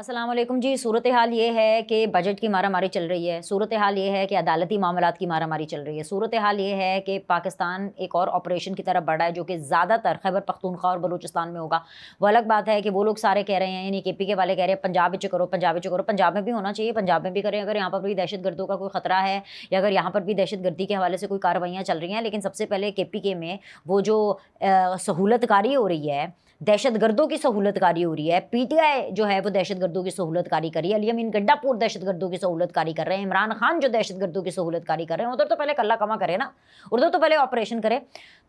अस्सलाम वालेकुम जी। सूरत हाल ये है कि बजट की मारामारी चल रही है। सूरत हाल ये है कि अदालती मामलात की मारामारी चल रही है। सूरत हाल ये है कि पाकिस्तान एक और ऑपरेशन की तरफ बढ़ा है जो कि ज़्यादातर खैबर पख्तूनख्वा और बलूचिस्तान में होगा। वो अलग बात है कि वो लोग सारे कह रहे हैं, यानी KPK वाले कह रहे हैं पंजाब में करो, पंजाब में करो। पंजाब में भी होना चाहिए, पंजाब में भी करें अगर यहाँ पर भी दहशतगर्दों का कोई ख़तरा है या अगर यहाँ पर भी दहशतगर्दी के हवाले से कोई कार्रवाइयाँ चल रही हैं। लेकिन सबसे पहले KPK में वो जो सहूलतकारी हो रही है, दहशतगर्दों की सहूलतकारी हो रही है। PTI जो है वो दहशतगर्दों की सहूलतकारी करी है। अली अमीन गड्ढापुर दहशतगर्दों की सहूलतकारी कर रहे हैं। इमरान खान जो दहशतगर्दों की सहूलतकारी कर रहे हैं, उधर तो पहले कल्ला कमा करे ना, उधर तो पहले ऑपरेशन करे।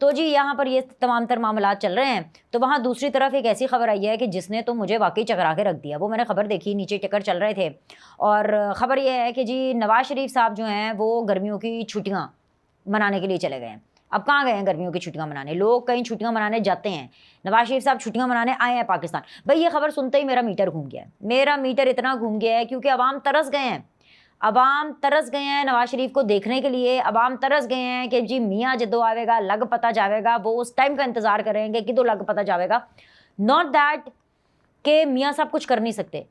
तो जी यहाँ पर ये तमाम तर मामला चल रहे हैं। तो वहाँ दूसरी तरफ एक ऐसी खबर आई है कि जिसने तो मुझे वाकई चकरा के रख दिया। वो मैंने खबर देखी, नीचे टिकट चल रहे थे और ख़बर यह है कि जी नवाज शरीफ साहब जो हैं वो गर्मियों की छुट्टियाँ मनाने के लिए चले गए हैं। अब कहाँ गए हैं गर्मियों की छुट्टियां मनाने? लोग कहीं छुट्टियां मनाने जाते हैं, नवाज शरीफ साहब छुट्टियां मनाने आए हैं पाकिस्तान। भाई ये खबर सुनते ही मेरा मीटर घूम गया है। मेरा मीटर इतना घूम गया है क्योंकि अवाम तरस गए हैं। अवाम तरस गए हैं नवाज शरीफ को देखने के लिए। अवाम तरस गए हैं कि जी मियाँ जदो आवेगा लग पता जावेगा। वो उस टाइम का इंतज़ार करेंगे कि तो लग पता जावेगा। नॉट दैट कि मियाँ साहब कुछ कर नहीं सकते।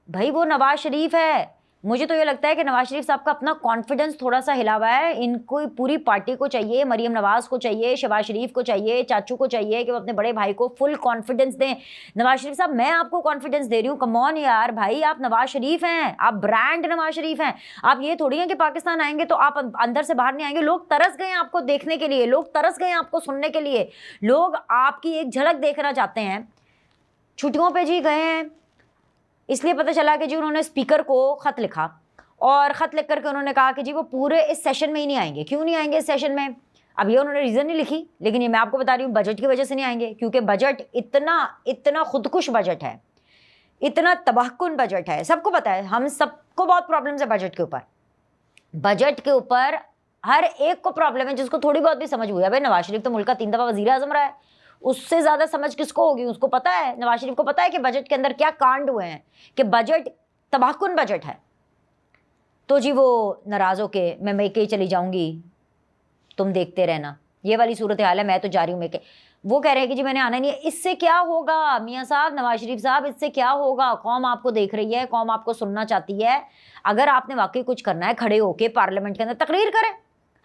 भाई वो नवाज शरीफ है। मुझे तो ये लगता है कि नवाज शरीफ साहब का अपना कॉन्फिडेंस थोड़ा सा हिला हुआ है। इनको पूरी पार्टी को चाहिए, मरीम नवाज को चाहिए, शहबाज शरीफ को चाहिए, चाचू को चाहिए कि वो अपने बड़े भाई को फुल कॉन्फिडेंस दें। नवाज शरीफ साहब मैं आपको कॉन्फिडेंस दे रही हूँ, कम ऑन यार भाई, आप नवाज शरीफ हैं, आप ब्रांड नवाज शरीफ हैं। आप ये थोड़ी हैं कि पाकिस्तान आएंगे तो आप अंदर से बाहर नहीं आएंगे। लोग तरस गए हैं आपको देखने के लिए, लोग तरस गए हैं आपको सुनने के लिए, लोग आपकी एक झलक देखना चाहते हैं। छुट्टियों पर जी गए हैं, इसलिए पता चला कि जी उन्होंने स्पीकर को ख़त लिखा और ख़त लिख करके उन्होंने कहा कि जी वो पूरे इस सेशन में ही नहीं आएंगे। क्यों नहीं आएंगे इस सेशन में? अब ये उन्होंने रीज़न नहीं लिखी, लेकिन ये मैं आपको बता रही हूँ बजट की वजह से नहीं आएंगे। क्योंकि बजट इतना खुदकुश बजट है, इतना तबाहकुन बजट है। सबको पता है, हम सबको बहुत प्रॉब्लम्स है बजट के ऊपर। बजट के ऊपर हर एक को प्रॉब्लम है जिसको थोड़ी बहुत भी समझ हुई है। भाई नवाज शरीफ तो मुल्क का 3 दफ़ा वज़ीर आज़म रहा है, उससे ज़्यादा समझ किसको होगी? उसको पता है, नवाज शरीफ को पता है कि बजट के अंदर क्या कांड हुए हैं, कि बजट तबाहकुन बजट है। तो जी वो नाराज़ होके मैं मेके चली जाऊंगी, तुम देखते रहना, ये वाली सूरत हाल है। मैं तो जा रही हूँ मेके। वो कह रहे हैं कि जी मैंने आना नहीं है। इससे क्या होगा मियाँ साहब, नवाज शरीफ साहब, इससे क्या होगा? कौम आपको देख रही है, कौम आपको सुनना चाहती है। अगर आपने वाकई कुछ करना है, खड़े होके पार्लियामेंट के अंदर तकरीर करें।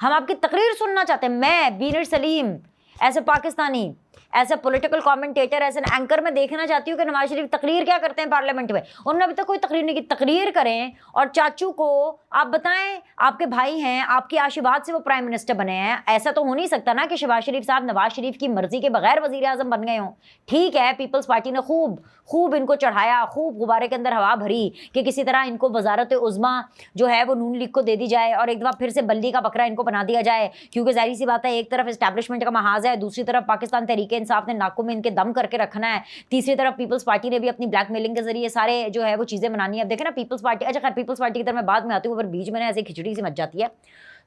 हम आपकी तकरीर सुनना चाहते हैं। मैं बीनर सलीम ऐसे Pakistani, as a political commentator, as an anchor मैं देखना चाहती हूँ कि नवाज शरीफ तकरीर क्या करते हैं पार्लियामेंट में। उन्होंने अभी तक कोई तकरीर नहीं की। तकरीर करें और चाचू को आप बताएं, आपके भाई हैं, आपके आशीर्वाद से वो प्राइम मिनिस्टर बने हैं। ऐसा तो हो नहीं सकता ना कि शहबाज शरीफ साहब नवाज शरीफ की मर्जी के बगैर वजीर आजम बन गए हों। ठीक है, पीपल्स पार्टी ने खूब इनको चढ़ाया, खूब गुब्बारे के अंदर हवा भरी कि किसी तरह इनको वजारत उज़्मा जो है वो नून लीग को दे दी जाए और एक दफ़ा फिर से बल्ली का बकरा इनको बना दिया जाए। क्योंकि जाहिर सी बात है, एक तरफ इस्टेब्लिशमेंट का महाज है, दूसरी तरफ पाकिस्तान तहरीक इंसाफ ने नाकों में इनके दम करके रखना है, तीसरी तरफ पीपल्स पार्टी ने भी अपनी ब्लैकमेलिंग के जरिए सारे जो है वो चीज़ें बनानी है। अब देखें ना पीपल्स पार्टी, अच्छा खैर पीपल्स पार्टी की तरफ मैं बाद में आती हूँ, पर बीच में ऐसे खिचड़ी सी मच जाती है।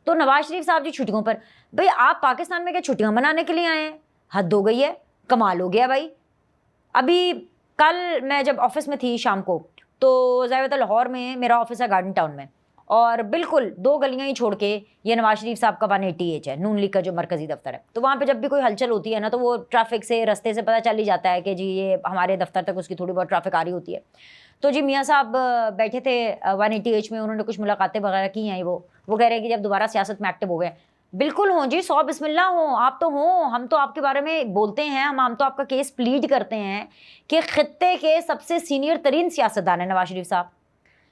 तो नवाज शरीफ साहब जी छुट्टियों पर, भाई आप पाकिस्तान में क्या छुट्टियां मनाने के लिए आए हैं? हद हो गई है, कमाल हो गया भाई। अभी कल मैं जब ऑफिस में थी शाम को, तो ज़ाहिर लाहौर में मेरा ऑफिस है गार्डन टाउन में, और बिल्कुल 2 गलियां ही छोड़ के ये नवाज शरीफ साहब का 180H है, नून लीग का जो मरकज़ी दफ्तर है। तो वहाँ पे जब भी कोई हलचल होती है ना, तो वो ट्रैफिक से, रास्ते से पता चल ही जाता है कि जी ये हमारे दफ्तर तक उसकी थोड़ी बहुत ट्रैफिक आ रही होती है। तो जी मियाँ साहब बैठे थे 180H में, उन्होंने कुछ मुलाकातें वगैरह की हैं। वो कह रहे हैं कि जब दोबारा सियासत में एक्टिव हो गए। बिल्कुल हों जी, 100 बिस्मिल्लाह हों, आप तो हों। हम तो आपके बारे में बोलते हैं, हम तो आपका केस प्लीड करते हैं कि खित्ते के सबसे सीनियर तरीन सियासतदान है नवाज शरीफ साहब।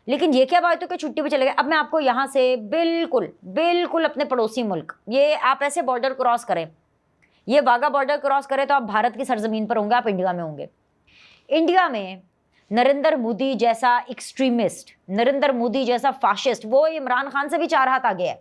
लेकिन ये क्या बात है कि छुट्टी पे चले गए? अब मैं आपको यहाँ से बिल्कुल अपने पड़ोसी मुल्क, ये आप ऐसे बॉर्डर क्रॉस करें, ये वाघा बॉर्डर क्रॉस करें तो आप भारत की सरजमीन पर होंगे, आप इंडिया में होंगे। इंडिया में नरेंद्र मोदी जैसा एक्सट्रीमिस्ट, नरेंद्र मोदी जैसा फाशिस्ट, वो इमरान खान से भी 4 हाथ आगे है।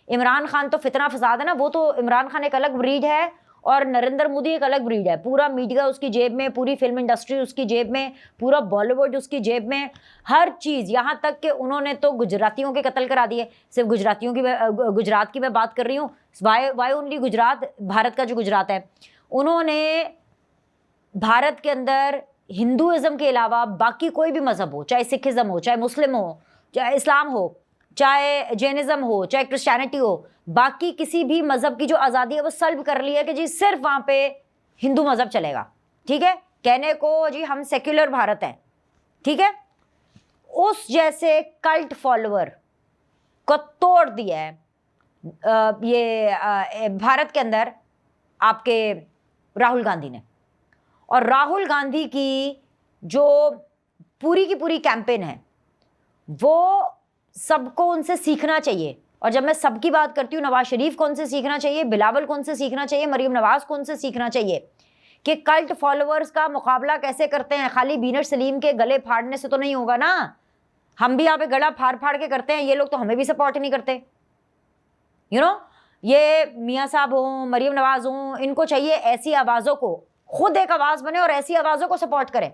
इमरान खान तो फितना फसाद है ना, वो तो इमरान खान एक अलग ब्रीड है और नरेंद्र मोदी एक अलग ब्रीड है। पूरा मीडिया उसकी जेब में, पूरी फिल्म इंडस्ट्री उसकी जेब में, पूरा बॉलीवुड उसकी जेब में, हर चीज़। यहाँ तक कि उन्होंने तो गुजरातियों के कत्ल करा दिए। सिर्फ गुजरातियों की, गुजरात की मैं बात कर रही हूँ। वाई ओनली गुजरात, भारत का जो गुजरात है, उन्होंने भारत के अंदर हिंदुज़म के अलावा बाकी कोई भी मज़हब हो, चाहे सिखिज़म हो, चाहे मुस्लिम हो, चाहे इस्लाम हो, चाहे जैनिज़्म हो, चाहे क्रिश्चियनिटी हो, बाकी किसी भी मज़हब की जो आज़ादी है वो सल्ब कर ली है कि जी सिर्फ वहाँ पे हिंदू मज़हब चलेगा। ठीक है, कहने को जी हम सेक्युलर भारत हैं, ठीक है, उस जैसे कल्ट फॉलोअर को तोड़ दिया है ये भारत के अंदर आपके राहुल गांधी ने। और राहुल गांधी की जो पूरी की पूरी कैंपेन है वो सबको उनसे सीखना चाहिए। और जब मैं सबकी बात करती हूँ, नवाज शरीफ को उनसे सीखना चाहिए, बिलावल को उनसे सीखना चाहिए, मरीम नवाज को उनसे सीखना चाहिए कि कल्ट फॉलोअर्स का मुकाबला कैसे करते हैं। खाली बीनर सलीम के गले फाड़ने से तो नहीं होगा ना। हम भी यहाँ पे गला फाड़ फाड़ के करते हैं, ये लोग तो हमें भी सपोर्ट नहीं करते। ये मियाँ साहब हों, मरीम नवाज हों, इनको चाहिए ऐसी आवाज़ों को खुद एक आवाज़ बने और ऐसी आवाज़ों को सपोर्ट करें,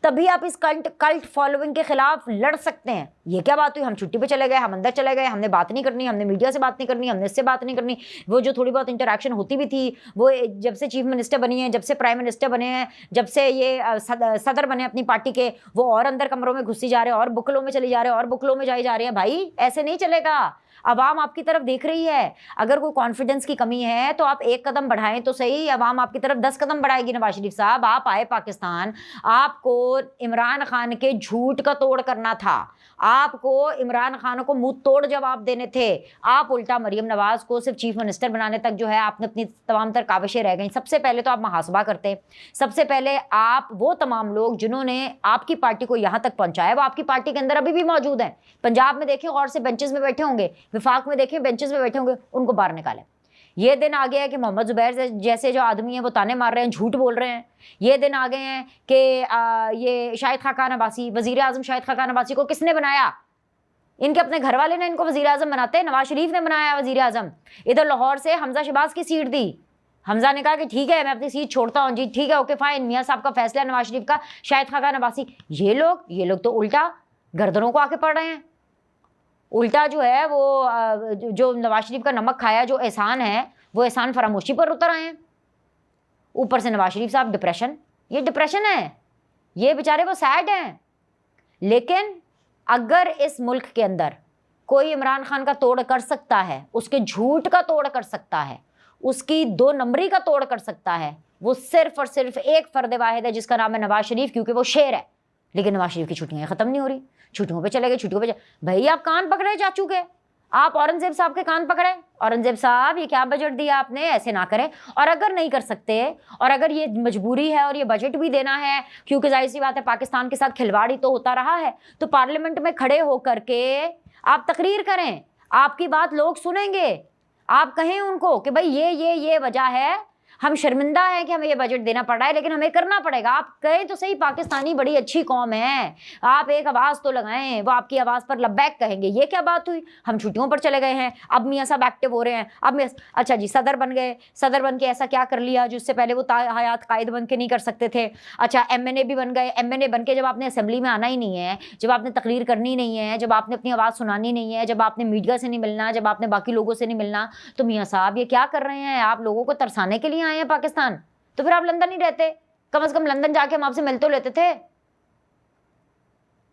तभी आप इस कल्ट फॉलोइंग के खिलाफ लड़ सकते हैं। ये क्या बात हुई, हम छुट्टी पे चले गए, हम अंदर चले गए, हमने बात नहीं करनी, हमने मीडिया से बात नहीं करनी, हमने इससे बात नहीं करनी। वो जो थोड़ी बहुत इंटरेक्शन होती भी थी, वो जब से चीफ मिनिस्टर बनी है, जब से प्राइम मिनिस्टर बने हैं, जब से ये सदर बने अपनी पार्टी के, वो और अंदर कमरों में घुसी जा रहे हैं और बुकलों में चली जा रहे हैं और बुकलों में जाई जा रहे हैं। भाई ऐसे नहीं चलेगा। अवाम आपकी तरफ देख रही है। अगर कोई कॉन्फिडेंस की कमी है तो आप एक कदम बढ़ाएं तो सही, अवाम आपकी तरफ 10 कदम बढ़ाएगी। नवाज शरीफ साहब, आप आए पाकिस्तान, आपको इमरान खान के झूठ का तोड़ करना था, आपको इमरान खान को मुंह तोड़ जवाब देने थे। आप उल्टा मरीम नवाज को सिर्फ चीफ मिनिस्टर बनाने तक जो है आपने अपनी तमाम तर काविशें रह गई। सबसे पहले तो आप मुहासबा करते, सबसे पहले आप वो तमाम लोग जिन्होंने आपकी पार्टी को यहाँ तक पहुँचाया वो आपकी पार्टी के अंदर अभी भी मौजूद हैं। पंजाब में देखें गौर से बेंचेस में बैठे होंगे, विफाक में देखें बेंचेस में बैठे होंगे, उनको बाहर निकालें। ये दिन आ गया है कि मोहम्मद जुबैर जैसे जो आदमी हैं वो ताने मार रहे हैं, झूठ बोल रहे हैं। ये दिन आ गए हैं कि ये शाहिद खाकान अब्बासी, वज़ीर आज़म शाहिद खाकान अब्बासी को किसने बनाया? इनके अपने घर वाले ने इनको वज़ीर आज़म बनाते हैं। नवाज शरीफ ने बनाया वज़ीर आज़म। इधर लाहौर से हमजा शहबाज की सीट दी, हमजा ने कहा कि ठीक है मैं अपनी सीट छोड़ता हूँ जी, ठीक है ओके फाइन, मियाँ साहब का फैसला, नवाज शरीफ का, शाहिद खाकान अब्बासी। ये लोग तो उल्टा गर्दनों को आके पड़ रहे हैं। उल्टा जो है वो जो नवाज शरीफ का नमक खाया जो एहसान है वो एहसान फरामोशी पर उतर आए हैं। ऊपर से नवाज शरीफ साहब डिप्रेशन, ये डिप्रेशन है, ये बेचारे वो सैड हैं। लेकिन अगर इस मुल्क के अंदर कोई इमरान खान का तोड़ कर सकता है, उसके झूठ का तोड़ कर सकता है, उसकी 2 नंबरी का तोड़ कर सकता है, वो सिर्फ और सिर्फ एक फर्द वाहिद है जिसका नाम है नवाज शरीफ, क्योंकि वो शेर है। लेकिन नवाज शरीफ की छुट्टियां ख़त्म नहीं हो रही, छुट्टियों पे चले गए, छुट्टियों पे भाई आप कान पकड़े चाचू के, आप औरंगजेब साहब के कान पकड़े, औरंगजेब साहब ये क्या बजट दिया आपने, ऐसे ना करें। और अगर नहीं कर सकते और अगर ये मजबूरी है और ये बजट भी देना है, क्योंकि जाहिर सी बात है पाकिस्तान के साथ खिलवाड़ी तो होता रहा है, तो पार्लियामेंट में खड़े होकर के आप तकरीर करें, आपकी बात लोग सुनेंगे। आप कहें उनको कि भाई ये वजह है, हम शर्मिंदा हैं कि हमें ये बजट देना पड़ रहा है, लेकिन हमें करना पड़ेगा। आप कहें तो सही, पाकिस्तानी बड़ी अच्छी कौम है, आप एक आवाज़ तो लगाएं, वो आपकी आवाज़ पर लब्बैक कहेंगे। ये क्या बात हुई, हम छुट्टियों पर चले गए हैं, अब मियाँ साहब एक्टिव हो रहे हैं, अब अच्छा जी सदर बन गए, सदर बन के ऐसा क्या कर लिया जिससे पहले वो हयात कायद बन के नहीं कर सकते थे। अच्छा MNA भी बन गए, MNA बन के जब आपने असेंबली में आना ही नहीं है, जब आपने तकरीर करनी नहीं है, जब आपने अपनी आवाज़ सुनानी नहीं है, जब आपने मीडिया से नहीं मिलना, जब आपने बाकी लोगों से नहीं मिलना, तो मियाँ साहब ये क्या कर रहे हैं? आप लोगों को तरसाने के लिए आए हैं पाकिस्तान? तो फिर आप लंदन ही रहते, कम से कम लंदन जाके हम आपसे मिल तो लेते थे।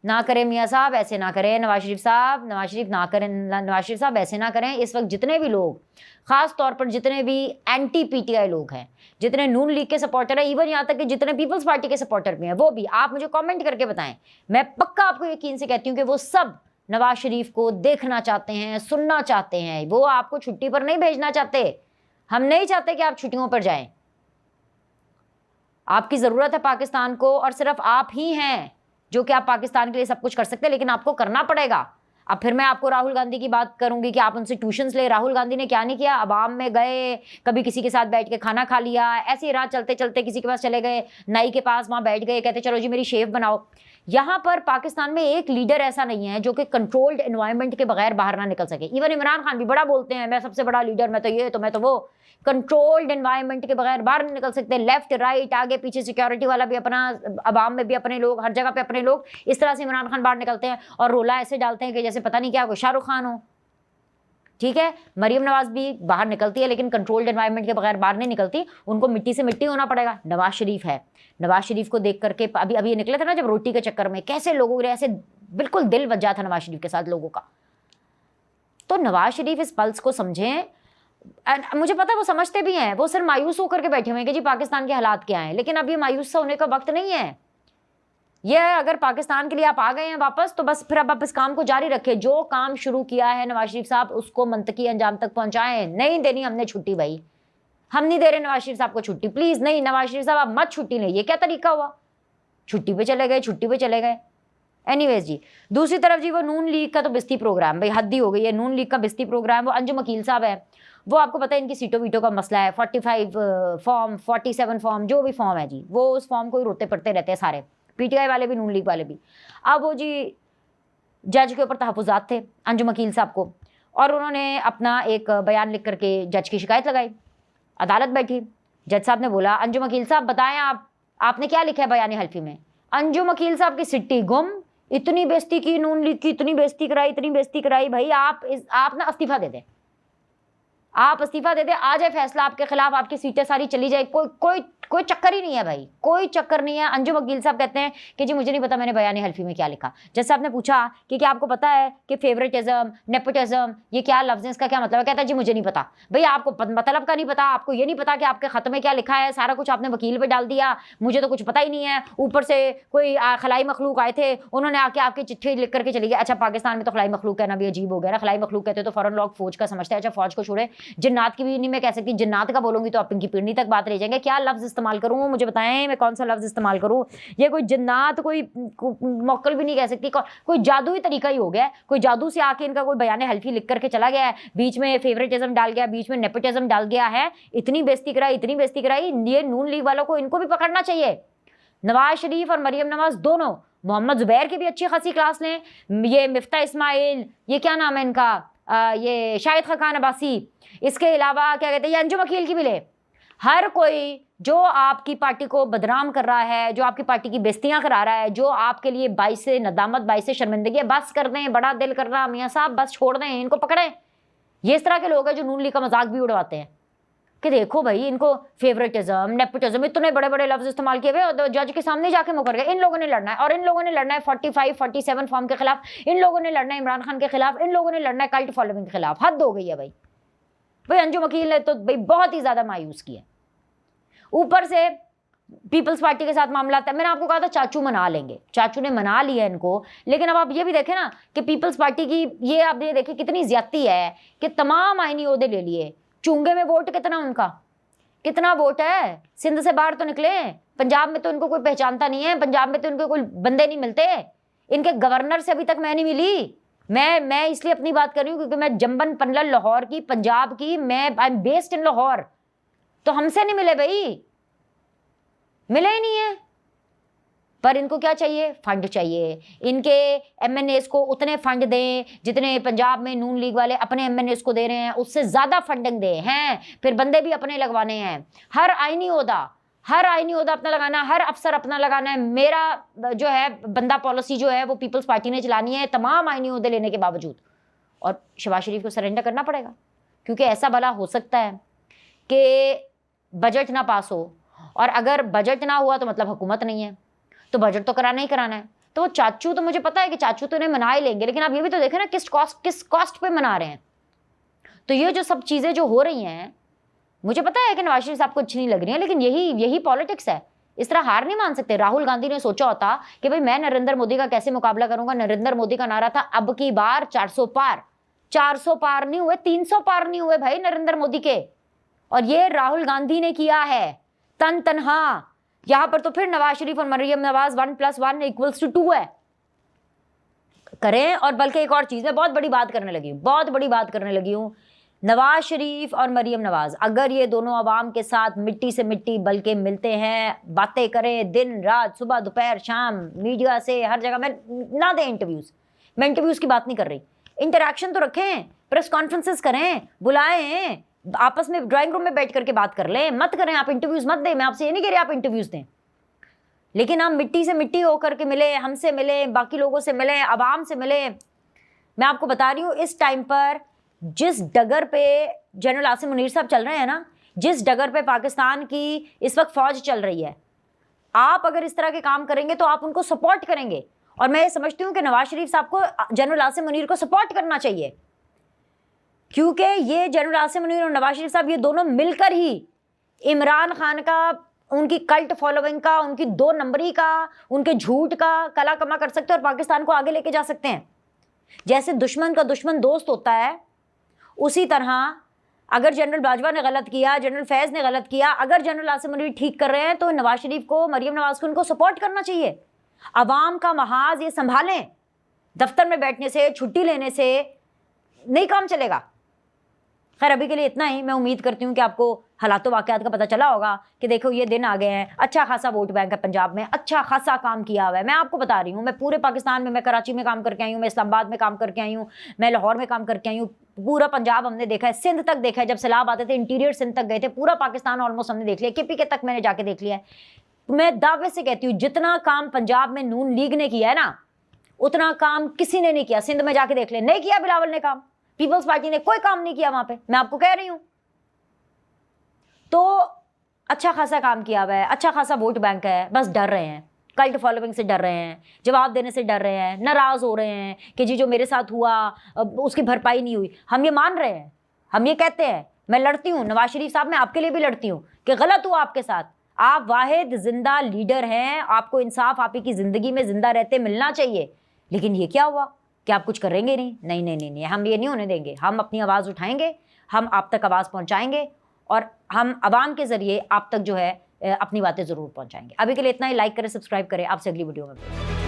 ना करें मियाँ साहब, ऐसे ना करें। नवाज शरीफ साहब, नवाज शरीफ ना करें, नवाज शरीफ साहब ऐसे ना करें। इस वक्त जितने भी लोग, ख़ास तौर पर जितने भी एंटी PTI लोग हैं, जितने नून लीग के सपोर्टर हैं, इवन यहाँ तक कि जितने पीपल्स पार्टी के सपोर्टर भी हैं, वो भी आप मुझे कमेंट करके बताएं। मैं पक्का आपको यकीन से कहती हूँ कि वो सब नवाज शरीफ को देखना चाहते हैं, सुनना चाहते हैं। वो आपको छुट्टी पर नहीं भेजना चाहते। हम नहीं चाहते कि आप छुट्टियों पर जाएं। आपकी ज़रूरत है पाकिस्तान को, और सिर्फ आप ही हैं जो कि आप पाकिस्तान के लिए सब कुछ कर सकते हैं, लेकिन आपको करना पड़ेगा। अब फिर मैं आपको राहुल गांधी की बात करूंगी कि आप उनसे ट्यूशन्स ले। राहुल गांधी ने क्या नहीं किया, अवाम में गए, कभी किसी के साथ बैठ के खाना खा लिया, ऐसे ही रात चलते चलते किसी के पास चले गए, नाई के पास वहाँ बैठ गए, कहते चलो जी मेरी शेव बनाओ। यहाँ पर पाकिस्तान में एक लीडर ऐसा नहीं है जो कि कंट्रोल्ड एनवायरनमेंट के बगैर बाहर ना निकल सके। इवन इमरान खान भी बड़ा बोलते हैं मैं सबसे बड़ा लीडर, मैं तो ये तो मैं तो वो। कंट्रोल्ड एनवायरनमेंट के बगैर बाहर नहीं निकल सकते। लेफ्ट राइट आगे पीछे सिक्योरिटी वाला भी अपना, अवाम में भी अपने लोग, हर जगह पे अपने लोग। इस तरह से इमरान खान बाहर निकलते हैं और रोला ऐसे डालते हैं कि जैसे पता नहीं क्या कोई शाहरुख खान हो। ठीक है, मरीम नवाज भी बाहर निकलती है लेकिन कंट्रोल्ड एनवायरनमेंट के बगैर बाहर नहीं निकलती, उनको मिट्टी से मिट्टी होना पड़ेगा। नवाज शरीफ है, नवाज शरीफ को देख करके अभी ये निकले थे ना जब रोटी के चक्कर में, कैसे लोगों ने ऐसे बिल्कुल दिल बच जाता था नवाज शरीफ के साथ लोगों का। तो नवाज शरीफ इस पल्स को समझें। मुझे पता है वो समझते भी हैं, वो सिर्फ मायूस होकर के बैठे हुए हैं कि जी पाकिस्तान के हालात क्या हैं, लेकिन अब ये मायूस होने का वक्त नहीं है। ये अगर पाकिस्तान के लिए आप आ गए हैं वापस, तो बस फिर अब आप इस काम को जारी रखें। जो काम शुरू किया है नवाज शरीफ साहब, उसको मंतकी अंजाम तक पहुंचाएं। नहीं देनी हमने छुट्टी भाई, हम नहीं दे रहे नवाज शरीफ साहब को छुट्टी, प्लीज नहीं। नवाज शरीफ साहब आप मत छुट्टी नहीं, ये क्या तरीका हुआ? छुट्टी पे चले गए, छुट्टी पे चले गए। एनीवेज जी, दूसरी तरफ जी वो नून लीग का तो बिस्ती प्रोग्राम, भाई हद ही हो गई है। नून लीग का बिस्ती प्रोग्राम, वो अंजुम वकील साहब है, वो आपको पता है इनकी सीटों वीटों का मसला है। 45 फॉर्म, 47 फॉर्म, जो भी फॉर्म है जी, वो उस फॉर्म को ही रोते पड़ते रहते हैं सारे, पीटीआई वाले भी, नून लीग वाले भी। अब वो जी जज के ऊपर तहफ़्फ़ुज़ात थे अंजुम वकील साहब को, और उन्होंने अपना एक बयान लिख करके जज की शिकायत लगाई। अदालत बैठी, जज साहब ने बोला अंजुम वकील साहब बताएं आपने क्या लिखा है बयान हल्फी में। अंजुम वकील साहब की सिट्टी गुम, इतनी बेइज्जती की नून लीग की, इतनी बेइज्जती कराई, इतनी बेइज्जती कराई। भाई आप ना इस्तीफा दे दें, आप इस्तीफा दे दें, आ जाए फैसला आपके खिलाफ, आपकी सीटें सारी चली जाए, कोई चक्कर ही नहीं है भाई, कोई चक्कर नहीं है। अंजुम वकील साहब कहते हैं कि जी मुझे नहीं पता मैंने बयान हल्फी में क्या लिखा। जज साहब ने पूछा कि क्या आपको पता है कि फेवरेटिज्म, नेपोटिज्म, ये क्या लफ्ज़ है, इसका क्या मतलब है? कहता है जी मुझे नहीं पता। भाई आपको मतलब का नहीं पता, आपको ये नहीं पता कि आपके खत में क्या लिखा है, सारा कुछ आपने वकील पे डाल दिया, मुझे तो कुछ पता ही नहीं है। ऊपर से कोई खलाई मखलूक आए थे, उन्होंने आके आपकी चिट्ठी लिख करके चली गई। अच्छा पाकिस्तान में तो खलाई मखलूक कहना भी अजीब हो गया ना, खलाई मखलूक कहते तो फौरन लोग फौज का समझते हैं। अच्छा फौज को छोड़े, जिन्नात की भी नहीं मैं कह सकती, जिन्नात का बोलूंगी तो आप इनकी पीढ़ी तक बात ले जाएंगे। क्या लफ्ज़ इस्तेमाल करूँ, मुझे बताएं मैं कौन सा लफ्ज़ इस्तेमाल करूँ? ये कोई जिन्नात, कोई मौकल भी नहीं कह सकती, कोई जादुई तरीका ही हो गया है। कोई जादू से आके इनका कोई बयान हल्फी लिख करके चला गया है, बीच में फेवरेटिज्म डाल गया, बीच में नेपोटिज्म डाल गया है। इतनी बेइज्जती कराई, इतनी बेइज्जती कराई। ये नून लीग वालों को, इनको भी पकड़ना चाहिए। नवाज शरीफ और मरियम नवाज दोनों, मोहम्मद जुबैर की भी अच्छी खासी क्लास लें, ये मिफ्ता इस्माइल, ये क्या नाम है इनका, ये शाहिद खान अब्बासी, इसके अलावा क्या कहते हैं ये अंजुम वकील की भी ले। हर कोई जो आपकी पार्टी को बदनाम कर रहा है, जो आपकी पार्टी की बेइज्जतियां करा रहा है, जो आपके लिए बाइस नदामत, बाइस शर्मिंदगी है, बस कर दें, बड़ा दिल कर रहा मियाँ साहब, बस छोड़ दें, इनको पकड़ें। ये इस तरह के लोग हैं जो नून लीग का मजाक भी उड़वाते हैं कि देखो भाई इनको फेवरेटिज्म, नेपोटिज्म, इतने बड़े बड़े लफ्ज इस्तेमाल किए हुए और जज के सामने जाके मुकर गए। इन लोगों ने लड़ना है, और इन लोगों ने लड़ना है 45, 47 फॉर्म के खिलाफ, इन लोगों ने लड़ना है इमरान खान के खिलाफ, इन लोगों ने लड़ना है कल्ट फॉलोइंग के खिलाफ। हद हो गई है भाई। अंजुम वकील ने तो भाई बहुत ही ज्यादा मायूस किया। ऊपर से पीपल्स पार्टी के साथ मामला था। मैंने आपको कहा था चाचू मना लेंगे, चाचू ने मना लिया इनको। लेकिन अब आप ये भी देखें ना कि पीपल्स पार्टी की ये आप ये देखें कितनी ज्यादती है कि तमाम आईनी ओहदे ले लिए। चुंगे में वोट कितना उनका, कितना वोट है? सिंध से बाहर तो निकले, पंजाब में तो इनको कोई पहचानता नहीं है, पंजाब में तो इनके कोई बंदे नहीं मिलते। इनके गवर्नर से अभी तक मैं नहीं मिली। मैं इसलिए अपनी बात कर रही हूँ क्योंकि मैं जम्बन पनलल लाहौर की, पंजाब की, मैं I am based in Lahore, तो हमसे नहीं मिले भाई, मिले ही नहीं है। पर इनको क्या चाहिए? फंड चाहिए। इनके एमएनएस को उतने फंड दें जितने पंजाब में नून लीग वाले अपने एमएनएस को दे रहे हैं, उससे ज्यादा फंडिंग दें हैं। फिर बंदे भी अपने लगवाने हैं, हर आईनी ओहदा अपना लगाना, हर अफसर अपना लगाना है। मेरा जो है बंदा पॉलिसी जो है वो पीपल्स पार्टी ने चलानी है तमाम आईनी ओहदे लेने के बावजूद। और शहबाज शरीफ को सरेंडर करना पड़ेगा, क्योंकि ऐसा भला हो सकता है कि बजट ना पास हो, और अगर बजट ना हुआ तो मतलब हुकूमत नहीं है, तो बजट तो कराना ही कराना है। तो वो चाचू, तो मुझे पता है कि चाचू तो इन्हें मना ही लेंगे, लेकिन आप ये भी तो देखें ना किस कॉस्ट पे मना रहे हैं। तो ये जो सब चीज़ें जो हो रही हैं, मुझे पता है कि नवाज शरीफ साहब को अच्छी नहीं लग रही है, लेकिन यही पॉलिटिक्स है। इस तरह हार नहीं मान सकते। राहुल गांधी ने सोचा होता कि भाई मैं नरेंद्र मोदी का कैसे मुकाबला करूंगा। नरेंद्र मोदी का नारा था अब की बार 400 पार। 400 पार नहीं हुए, 300 पार नहीं हुए भाई नरेंद्र मोदी के, और ये राहुल गांधी ने किया है तन तनहा। यहां पर तो फिर नवाज शरीफ और मरियम नवाज 1+1 = 2 है, करें। और बल्कि एक और चीज, मैं बहुत बड़ी बात करने लगी हूं, नवाज शरीफ और मरियम नवाज अगर ये दोनों अवाम के साथ मिट्टी से मिट्टी बल्कि मिलते हैं, बातें करें दिन रात, सुबह दोपहर शाम, मीडिया से हर जगह, मैं ना दें इंटरव्यूज, मैं इंटरव्यूज की बात नहीं कर रही, इंटरेक्शन तो रखें, प्रेस कॉन्फ्रेंसेस करें, बुलाएं, आपस में ड्राइंग रूम में बैठ करके बात कर लें, मत करें आप इंटरव्यूज मत दें। मैं आपसे ये नहीं कह रही आप इंटरव्यूज दें, लेकिन हम मिट्टी से मिट्टी होकर के मिले, हमसे मिले, बाकी लोगों से मिले, अवाम से मिले। मैं आपको बता रही हूँ इस टाइम पर जिस डगर पे जनरल आसिम मुनीर साहब चल रहे हैं ना, जिस डगर पे पाकिस्तान की इस वक्त फौज चल रही है, आप अगर इस तरह के काम करेंगे तो आप उनको सपोर्ट करेंगे। और मैं समझती हूँ कि नवाज शरीफ साहब को जनरल आसिम मुनीर को सपोर्ट करना चाहिए, क्योंकि ये जनरल आसिम मुनीर और नवाज शरीफ साहब ये दोनों मिलकर ही इमरान खान का उनकी कल्ट फॉलोइंग का, उनकी 2 नंबरी का, उनके झूठ का कला कमा कर सकते हैं और पाकिस्तान को आगे लेके जा सकते हैं। जैसे दुश्मन का दुश्मन दोस्त होता है, उसी तरह अगर जनरल बाजवा ने गलत किया, जनरल फैज़ ने गलत किया, अगर जनरल आसिम मलिक ठीक कर रहे हैं तो नवाज शरीफ को, मरियम नवाज को उनको सपोर्ट करना चाहिए। अवाम का महाज ये संभालें, दफ्तर में बैठने से, छुट्टी लेने से नहीं काम चलेगा। खैर अभी के लिए इतना ही। मैं उम्मीद करती हूँ कि आपको हालात वाक़यात का पता चला होगा कि देखो ये दिन आ गए हैं, अच्छा खासा वोट बैंक है पंजाब में, अच्छा खासा काम किया हुआ है। मैं आपको बता रही हूँ, मैं पूरे पाकिस्तान में, मैं कराची में काम करके आई हूँ, मैं इस्लामाबाद में काम करके आई हूँ, मैं लाहौर में काम करके आई हूँ, पूरा पंजाब हमने देखा है, सिंध तक देखा है। जब सैलाब आते थे इंटीरियर सिंध तक गए थे, पूरा पाकिस्तान ऑलमोस्ट हमने देख लिया, KPK तक मैंने जाके देख लिया है। मैं दावे से कहती हूँ जितना काम पंजाब में नून लीग ने किया है ना, उतना काम किसी ने नहीं किया। सिंध में जाके देख ले, नहीं किया बिलावल ने काम, पीपल्स पार्टी ने कोई काम नहीं किया वहां पे, मैं आपको कह रही हूं। तो अच्छा खासा काम किया हुआ है, अच्छा खासा वोट बैंक है, बस डर रहे हैं, कल्ट फॉलोइंग से डर रहे हैं, जवाब देने से डर रहे हैं, नाराज हो रहे हैं कि जी जो मेरे साथ हुआ उसकी भरपाई नहीं हुई। हम ये मान रहे हैं, हम ये कहते हैं, मैं लड़ती हूँ नवाज शरीफ साहब, मैं आपके लिए भी लड़ती हूँ कि गलत हुआ आपके साथ। आप वाहिद जिंदा लीडर हैं, आपको इंसाफ आप ही की जिंदगी में जिंदा रहते मिलना चाहिए। लेकिन ये क्या हुआ कि आप कुछ करेंगे नहीं? नहीं नहीं नहीं नहीं, हम ये नहीं होने देंगे। हम अपनी आवाज़ उठाएंगे, हम आप तक आवाज़ पहुंचाएंगे और हम आवाम के ज़रिए आप तक जो है अपनी बातें ज़रूर पहुंचाएंगे। अभी के लिए इतना ही। लाइक करें, सब्सक्राइब करें। आपसे अगली वीडियो में।